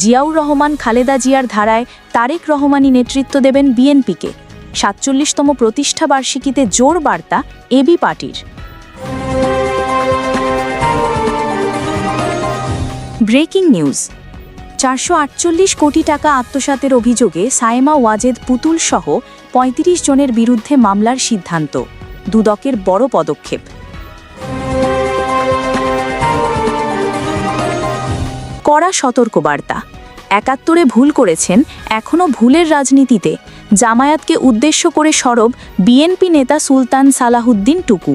জিয়াউর রহমান খালেদা জিয়ার ধারায় তারেক রহমানই নেতৃত্ব দেবেন বিএনপিকে। ৪৭তম প্রতিষ্ঠাবার্ষিকীতে জোর বার্তা এবি পার্টির। Breaking news. ৪৪৮ কোটি টাকা আত্মসাতের অভিযোগে সায়েমা ওয়াজেদ পুতুল সহ ৩৫ জনের বিরুদ্ধে মামলার সিদ্ধান্ত, দুদকের বড় পদক্ষেপ। কড়া সতর্কবার্তা। ৭১-এ ভুল করেছেন, এখনও ভুলের রাজনীতিতে। জামায়াতকে উদ্দেশ্য করে সরব বিএনপি নেতা সুলতান সালাহুদ্দিন টুকু।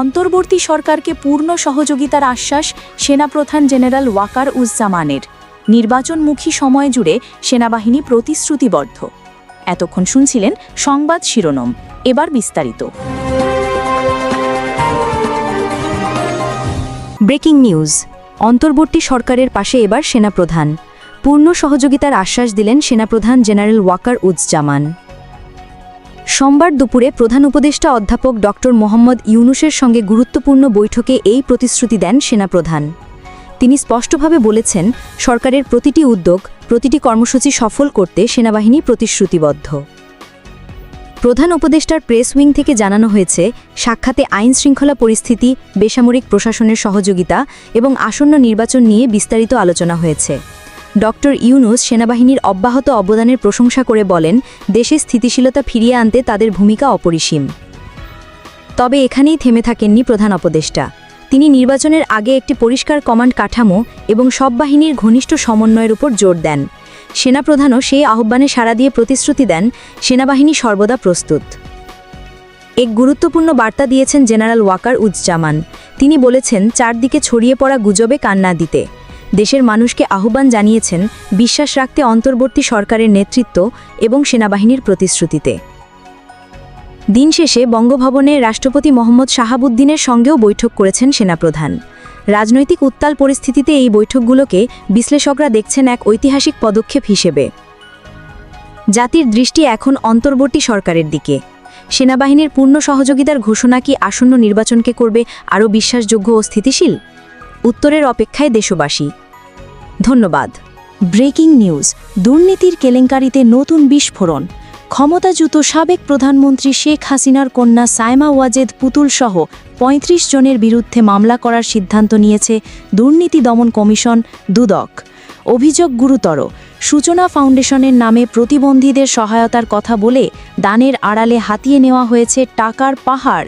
অন্তর্বর্তী সরকারকে পূর্ণ সহযোগিতার আশ্বাস সেনাপ্রধান জেনারেল ওয়াকার উজ্জামানের। নির্বাচনমুখী সময় জুড়ে সেনাবাহিনী প্রতিশ্রুতিবদ্ধ। এতক্ষণ শুনছিলেন সংবাদ শিরোনাম, এবার বিস্তারিত। Breaking news. অন্তর্বর্তী সরকারের পাশে এবার সেনাপ্রধান। পূর্ণ সহযোগিতার আশ্বাস দিলেন সেনাপ্রধান জেনারেল ওয়াকার উজ্জামান। সোমবার দুপুরে প্রধান উপদেষ্টা অধ্যাপক ড. মোহাম্মদ ইউনূসের সঙ্গে গুরুত্বপূর্ণ বৈঠকে এই প্রতিশ্রুতি দেন সেনাপ্রধান। তিনি স্পষ্টভাবে বলেছেন, সরকারের প্রতিটি উদ্যোগ, প্রতিটি কর্মসূচি সফল করতে সেনাবাহিনী প্রতিশ্রুতিবদ্ধ। প্রধান উপদেষ্টার প্রেস উইং থেকে জানানো হয়েছে, সাক্ষাতে আইন শৃঙ্খলা পরিস্থিতি, বেসামরিক প্রশাসনের সহযোগিতা এবং আসন্ন নির্বাচন নিয়ে বিস্তারিত আলোচনা হয়েছে। ড. ইউনূস সেনাবাহিনীর অব্যাহত অবদানের প্রশংসা করে বলেন, দেশে স্থিতিশীলতা ফিরিয়ে আনতে তাদের ভূমিকা অপরিসীম। তবে এখানেই থেমে থাকেননি প্রধান উপদেষ্টা। তিনি নির্বাচনের আগে একটি পরিষ্কার কমান্ড কাঠামো এবং সব বাহিনীর ঘনিষ্ঠ সমন্বয়ের উপর জোর দেন। সেনাপ্রধানও সেই আহ্বানে সাড়া দিয়ে প্রতিশ্রুতি দেন, সেনাবাহিনী সর্বদা প্রস্তুত। এক গুরুত্বপূর্ণ বার্তা দিয়েছেন জেনারেল ওয়াকার উজ্জামান। তিনি বলেছেন, চারদিকে ছড়িয়ে পড়া গুজবে কান না দিতে। দেশের মানুষকে আহ্বান জানিয়েছেন বিশ্বাস রাখতে অন্তর্বর্তী সরকারের নেতৃত্ব এবং সেনাবাহিনীর প্রতিশ্রুতিতে। দিন শেষে বঙ্গভবনে রাষ্ট্রপতি মোহাম্মদ শাহাবুদ্দিনের সঙ্গেও বৈঠক করেছেন সেনাপ্রধান। রাজনৈতিক উত্তাল পরিস্থিতিতে এই বৈঠকগুলোকে বিশ্লেষকরা দেখছেন এক ঐতিহাসিক পদক্ষেপ হিসেবে। জাতির দৃষ্টি এখন অন্তর্বর্তী সরকারের দিকে। সেনাবাহিনীর পূর্ণ সহযোগিতার ঘোষণা কি আসন্ন নির্বাচনকে করবে আরও বিশ্বাসযোগ্য ও স্থিতিশীল? উত্তরের অপেক্ষায় দেশবাসী। ধন্যবাদ। Breaking news. দুর্নীতির কেলেঙ্কারিতে নতুন বিস্ফোরণ। ক্ষমতাচ্যুত সাবেক প্রধানমন্ত্রী শেখ হাসিনার কন্যা সায়েমা ওয়াজেদ পুতুল সহ ৩৫ জনের বিরুদ্ধে মামলা করার সিদ্ধান্ত নিয়েছে দুর্নীতি দমন কমিশন, দুদক। অভিযোগ গুরুতর। সূচনা ফাউন্ডেশনের নামে প্রতিবন্ধীদের সহায়তার কথা বলে দানের আড়ালে হাতিয়ে নেওয়া হয়েছে টাকার পাহাড়।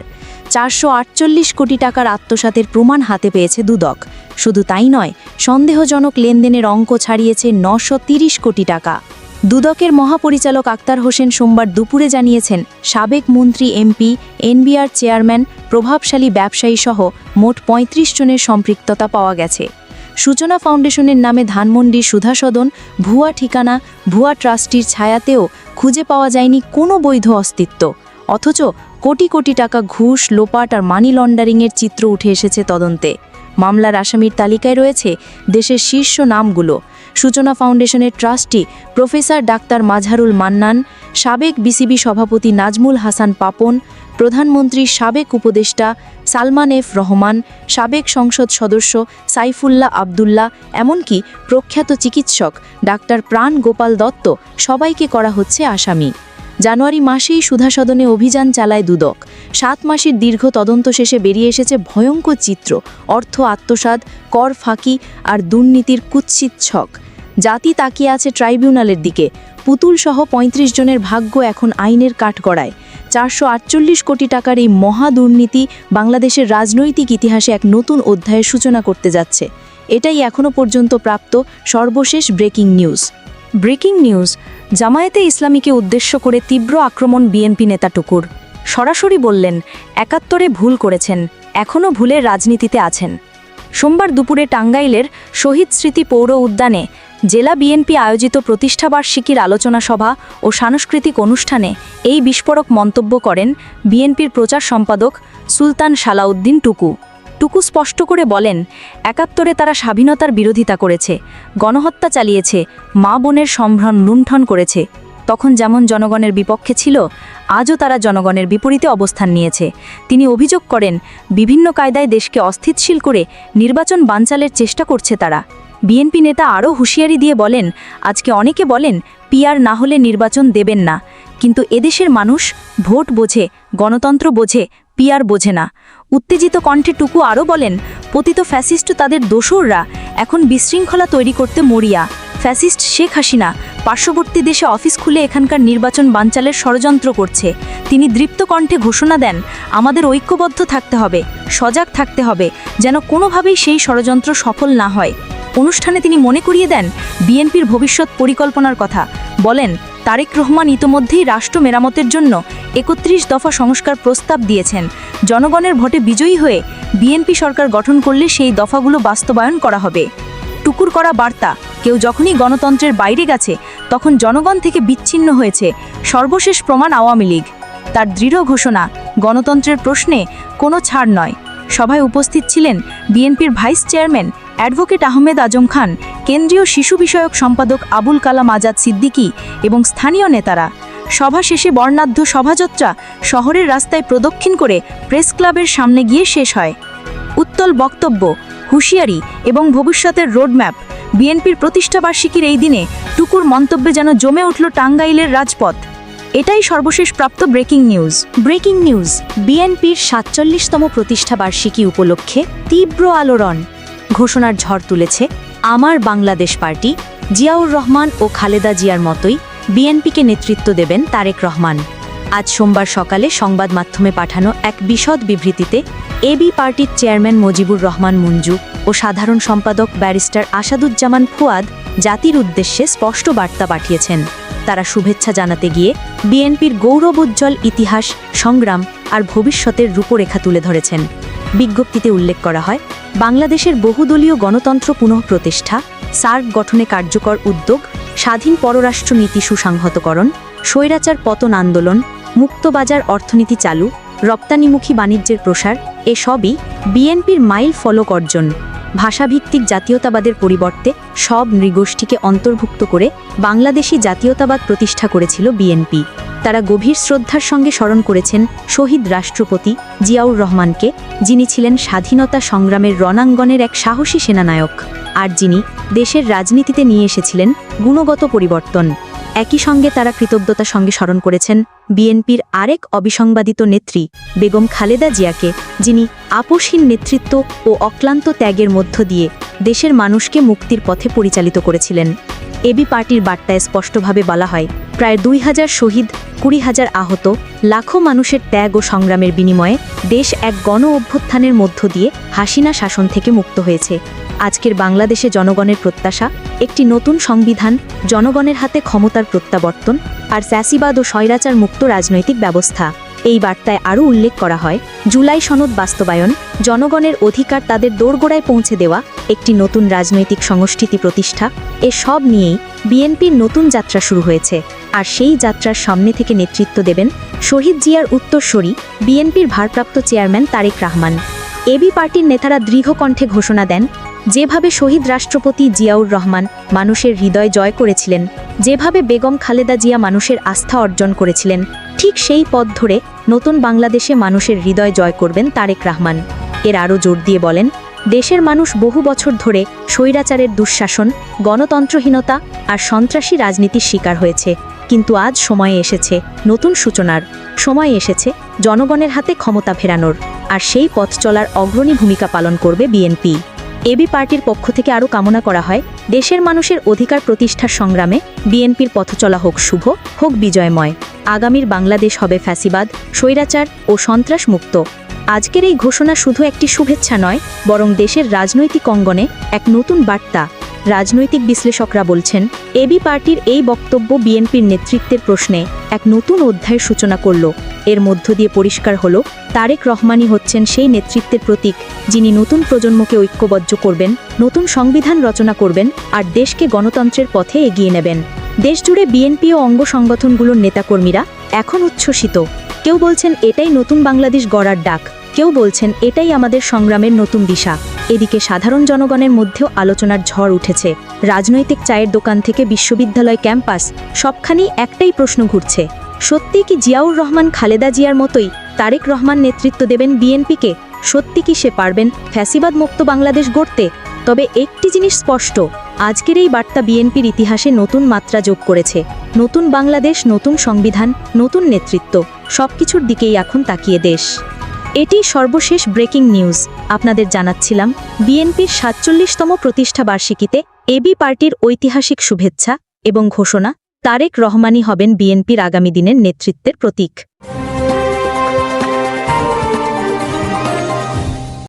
৪৪৮ কোটি টাকার আত্মসাতের প্রমাণ হাতে পেয়েছে দুদক। শুধু তাই নয়, সন্দেহজনক লেনদেনের অঙ্ক ছাড়িয়েছে ৯৩০ কোটি টাকা। দুদকের মহাপরিচালক আক্তার হোসেন সোমবার দুপুরে জানিয়েছেন, সাবেক মন্ত্রী, এমপি, এনবিআর চেয়ারম্যান, প্রভাবশালী ব্যবসায়ী সহ মোট ৩৫ জনের সম্পৃক্ততা পাওয়া গেছে। সূচনা ফাউন্ডেশনের নামে ধানমন্ডির সুধা সদন, ভুয়া ঠিকানা, ভুয়া ট্রাস্টির ছায়াতেও খুঁজে পাওয়া যায়নি কোনো বৈধ অস্তিত্ব। অথচ কোটি কোটি টাকা ঘুষ, লোপাট আর মানি লন্ডারিংয়ের চিত্র উঠে এসেছে তদন্তে। মামলার আসামির তালিকায় রয়েছে দেশের শীর্ষ নামগুলো। সূচনা ফাউন্ডেশনের trustee professor doctor Mazharul Mannan, সাবেক বিসিবি সভাপতি নাজমুল হাসান পাপন, প্রধানমন্ত্রীর সাবেক উপদেষ্টা সালমান এফ রহমান, সাবেক সংসদ সদস্য সাইফুল্লাহ আবদুল্লাহ, এমনকি প্রখ্যাত চিকিৎসক ডাক্তার প্রাণ গোপাল দত্ত, সবাইকে করা হচ্ছে আসামি। জানুয়ারি মাসেই সুধা সদনে অভিযান চালায় দুদক। ৭ মাসের দীর্ঘ তদন্ত শেষে বেরিয়ে এসেছে ভয়ঙ্কর চিত্র। অর্থ আত্মসাৎ, কর ফাঁকি আর দুর্নীতির কুৎসিত ছক। জাতি তাকিয়ে আছে ট্রাইব্যুনালের দিকে। পুতুল সহ ৩৫ জনের ভাগ্য এখন আইনের কাঠগড়ায়। ৪৪৮ কোটি টাকার এই মহা দুর্নীতি বাংলাদেশের রাজনৈতিক ইতিহাসে এক নতুন অধ্যায়ের সূচনা করতে যাচ্ছে। এটাই এখনও পর্যন্ত প্রাপ্ত সর্বশেষ ব্রেকিং নিউজ। Breaking news. জামায়াতে ইসলামীকে উদ্দেশ্য করে তীব্র আক্রমণ বিএনপি নেতা টুকুর। সরাসরি বললেন, ৭১-এ ভুল করেছেন, এখনও ভুলের রাজনীতিতে আছেন। সোমবার দুপুরে টাঙ্গাইলের শহীদ স্মৃতি পৌর উদ্যানে জেলা বিএনপি আয়োজিত প্রতিষ্ঠাবার্ষিকীর আলোচনা সভা ও সাংস্কৃতিক অনুষ্ঠানে এই বিস্ফোরক মন্তব্য করেন বিএনপির প্রচার সম্পাদক সুলতান সালাউদ্দিন টুকু। টুকু স্পষ্ট করে বলেন, ৭১-এ তারা স্বাধীনতার বিরোধিতা করেছে, গণহত্যা চালিয়েছে, মা বোনের সম্ভ্রম লুণ্ঠন করেছে। তখন যেমন জনগণের বিপক্ষে ছিল, আজও তারা জনগণের বিপরীতে অবস্থান নিয়েছে। তিনি অভিযোগ করেন, বিভিন্ন কায়দায় দেশকে অস্থিতিশীল করে নির্বাচন বানচালের চেষ্টা করছে তারা। বিএনপি নেতা আরও হুঁশিয়ারি দিয়ে বলেন, আজকে অনেকে বলেন পিআর না হলে নির্বাচন দেবেন না, কিন্তু এদেশের মানুষ ভোট বোঝে, গণতন্ত্র বোঝে, পিআর বোঝে না। উত্তেজিত কণ্ঠে টুকু আরও বলেন, পতিত ফ্যাসিস্ট তাদের দোসররা এখন বিশৃঙ্খলা তৈরি করতে মরিয়া। ফ্যাসিস্ট শেখ হাসিনা পার্শ্ববর্তী দেশে অফিস খুলে এখানকার নির্বাচন বানচালের ষড়যন্ত্র করছে। তিনি দৃপ্ত কণ্ঠে ঘোষণা দেন, আমাদের ঐক্যবদ্ধ থাকতে হবে, সজাগ থাকতে হবে, যেন কোনোভাবেই সেই ষড়যন্ত্র সফল না হয়। অনুষ্ঠানে তিনি মনে করিয়ে দেন বিএনপির ভবিষ্যৎ পরিকল্পনার কথা। বলেন, তারেক রহমান ইতোমধ্যেই রাষ্ট্র মেরামতের জন্য ৩১ দফা সংস্কার প্রস্তাব দিয়েছেন। জনগণের ভোটে বিজয়ী হয়ে বিএনপি সরকার গঠন করলে সেই দফাগুলো বাস্তবায়ন করা হবে। টুকুর করা বার্তা, কেউ যখনই গণতন্ত্রের বাইরে গেছে তখন জনগণ থেকে বিচ্ছিন্ন হয়েছে। সর্বশেষ প্রমাণ আওয়ামী লীগ। তার দৃঢ় ঘোষণা, গণতন্ত্রের প্রশ্নে কোনো ছাড় নয়। সভায় উপস্থিত ছিলেন বিএনপির vice chairman advocate Ahmed Azam Khan, কেন্দ্রীয় শিশু বিষয়ক সম্পাদক আবুল কালাম আজাদ সিদ্দিকী এবং স্থানীয় নেতারা। সভা শেষে বর্ণাঢ্য শোভাযাত্রা শহরের রাস্তায় প্রদক্ষিণ করে প্রেস ক্লাবের সামনে গিয়ে শেষ হয়। উত্তল বক্তব্য, হুঁশিয়ারি এবং ভবিষ্যতের রোডম্যাপ। বিএনপির প্রতিষ্ঠাবার্ষিকীর এই দিনে টুকুর মন্তব্যে যেন জমে উঠল টাঙ্গাইলের রাজপথ। এটাই সর্বশেষ প্রাপ্ত ব্রেকিং নিউজ। ব্রেকিং নিউজ, বিএনপির ৪৭তম প্রতিষ্ঠাবার্ষিকী উপলক্ষে তীব্র আলোড়ন। ঘোষণার ঝড় তুলেছে আমার বাংলাদেশ পার্টি। জিয়াউর রহমান ও খালেদা জিয়ার মতোই বিএনপিকে নেতৃত্ব দেবেন তারেক রহমান। আজ সোমবার সকালে সংবাদ মাধ্যমে পাঠানো এক বিশদ বিবৃতিতে এবি পার্টির চেয়ারম্যান মুজিবুর রহমান মঞ্জু ও সাধারণ সম্পাদক ব্যারিস্টার আসাদুজ্জামান ফুয়াদ জাতির উদ্দেশ্যে স্পষ্ট বার্তা পাঠিয়েছেন। তারা শুভেচ্ছা জানাতে গিয়ে বিএনপির গৌরবোজ্জ্বল ইতিহাস, সংগ্রাম আর ভবিষ্যতের রূপরেখা তুলে ধরেছেন। বিজ্ঞপ্তিতে উল্লেখ করা হয়, বাংলাদেশের বহুদলীয় গণতন্ত্র পুনঃপ্রতিষ্ঠা, সার্ক গঠনে কার্যকর উদ্যোগ, স্বাধীন পররাষ্ট্রনীতি সুসংহতকরণ, স্বৈরাচার পতন আন্দোলন, মুক্তবাজার অর্থনীতি চালু, রপ্তানিমুখী বাণিজ্যের প্রসার এসবই বিএনপির মাইল ফলক অর্জন। ভাষাভিত্তিক জাতীয়তাবাদের পরিবর্তে সব নৃগোষ্ঠীকে অন্তর্ভুক্ত করে বাংলাদেশি জাতীয়তাবাদ প্রতিষ্ঠা করেছিল বিএনপি। তারা গভীর শ্রদ্ধার সঙ্গে স্মরণ করেছেন শহীদ রাষ্ট্রপতি জিয়াউর রহমানকে, যিনি ছিলেন স্বাধীনতা সংগ্রামের রণাঙ্গনের এক সাহসী সেনানায়ক, আর যিনি দেশের রাজনীতিতে নিয়ে এসেছিলেন গুণগত পরিবর্তন। একই সঙ্গে তারা কৃতজ্ঞতার সঙ্গে স্মরণ করেছেন বিএনপির আরেক অবিসংবাদিত নেত্রী বেগম খালেদা জিয়াকে, যিনি আপোষহীন নেতৃত্ব ও অক্লান্ত ত্যাগের মধ্য দিয়ে দেশের মানুষকে মুক্তির পথে পরিচালিত করেছিলেন। এবি পার্টির বার্তায় স্পষ্টভাবে বলা হয়, প্রায় ২,০০০ শহীদ, ২০,০০০ আহত, লাখো মানুষের ত্যাগ ও সংগ্রামের বিনিময়ে দেশ এক গণ অভ্যুত্থানের মধ্য দিয়ে হাসিনা শাসন থেকে মুক্ত হয়েছে। আজকের বাংলাদেশে জনগণের প্রত্যাশা একটি নতুন সংবিধান, জনগণের হাতে ক্ষমতার প্রত্যাবর্তন আর ফ্যাসিবাদ ও স্বৈরাচার মুক্ত রাজনৈতিক ব্যবস্থা। এই বার্তায় আরও উল্লেখ করা হয়, জুলাই সনদ বাস্তবায়ন, জনগণের অধিকার তাদের দোরগোড়ায় পৌঁছে দেওয়া, একটি নতুন রাজনৈতিক সংস্কৃতি প্রতিষ্ঠা, এসব নিয়েই বিএনপির নতুন যাত্রা শুরু হয়েছে। আর সেই যাত্রার সামনে থেকে নেতৃত্ব দেবেন শহীদ জিয়ার উত্তরসূরি বিএনপির ভারপ্রাপ্ত চেয়ারম্যান তারেক রহমান। এবি পার্টির নেতারা দৃঢ় কণ্ঠে ঘোষণা দেন, যেভাবে শহীদ রাষ্ট্রপতি জিয়াউর রহমান মানুষের হৃদয় জয় করেছিলেন, যেভাবে বেগম খালেদা জিয়া মানুষের আস্থা অর্জন করেছিলেন, ঠিক সেই পথ ধরে নতুন বাংলাদেশে মানুষের হৃদয় জয় করবেন তারেক রহমান। এর আরও জোর দিয়ে বলেন, দেশের মানুষ বহু বছর ধরে স্বৈরাচারের দুঃশাসন, গণতন্ত্রহীনতা আর সন্ত্রাসী রাজনীতির শিকার হয়েছে, কিন্তু আজ সময় এসেছে নতুন সূচনার। সময় এসেছে জনগণের হাতে ক্ষমতা ফেরানোর, আর সেই পথ চলার অগ্রণী ভূমিকা পালন করবে বিএনপি। এবি পার্টির পক্ষ থেকে আরও কামনা করা হয়, দেশের মানুষের অধিকার প্রতিষ্ঠার সংগ্রামে বিএনপির পথ চলা হোক শুভ, হোক বিজয়ময়। আগামীর বাংলাদেশ হবে ফ্যাসিবাদ, স্বৈরাচার ও সন্ত্রাস মুক্ত। আজকের এই ঘোষণা শুধু একটি শুভেচ্ছা নয়, বরং দেশের রাজনৈতিক অঙ্গনে এক নতুন বার্তা। রাজনৈতিক বিশ্লেষকরা বলছেন, এবি পার্টির এই বক্তব্য বিএনপির নেতৃত্বের প্রশ্নে এক নতুন অধ্যায়ের সূচনা করল। এর মধ্য দিয়ে পরিষ্কার হল, তারেক রহমানই হচ্ছেন সেই নেতৃত্বের প্রতীক, যিনি নতুন প্রজন্মকে ঐক্যবদ্ধ করবেন, নতুন সংবিধান রচনা করবেন আর দেশকে গণতন্ত্রের পথে এগিয়ে নেবেন। দেশজুড়ে বিএনপি ও অঙ্গ সংগঠনগুলোর নেতাকর্মীরা এখন উচ্ছ্বসিত। কেউ বলছেন এটাই নতুন বাংলাদেশ গড়ার ডাক, কেউ বলছেন এটাই আমাদের সংগ্রামের নতুন দিশা। এদিকে সাধারণ জনগণের মধ্যেও আলোচনার ঝড় উঠেছে। রাজনৈতিক চায়ের দোকান থেকে বিশ্ববিদ্যালয় ক্যাম্পাস সবখানেই একটাই প্রশ্ন ঘুরছে, সত্যি কি জিয়াউর রহমান খালেদা জিয়ার মতোই তারেক রহমান নেতৃত্ব দেবেন বিএনপিকে? সত্যি কি সে পারবেন ফ্যাসিবাদ মুক্ত বাংলাদেশ গড়তে? তবে একটি জিনিস স্পষ্ট, আজকের এই বার্তা বিএনপির ইতিহাসে নতুন মাত্রা যোগ করেছে। নতুন বাংলাদেশ, নতুন সংবিধান, নতুন নেতৃত্ব, সবকিছুর দিকেই এখন তাকিয়ে দেশ। এটি সর্বশেষ ব্রেকিং নিউজ। আপনাদের জানাচ্ছিলাম বিএনপির ৪৭তম প্রতিষ্ঠা বার্ষিকীতে এবি পার্টির ঐতিহাসিক শুভেচ্ছা এবং ঘোষণা, তারেক রহমানই হবেন বিএনপির আগামী দিনের নেতৃত্বের প্রতীক।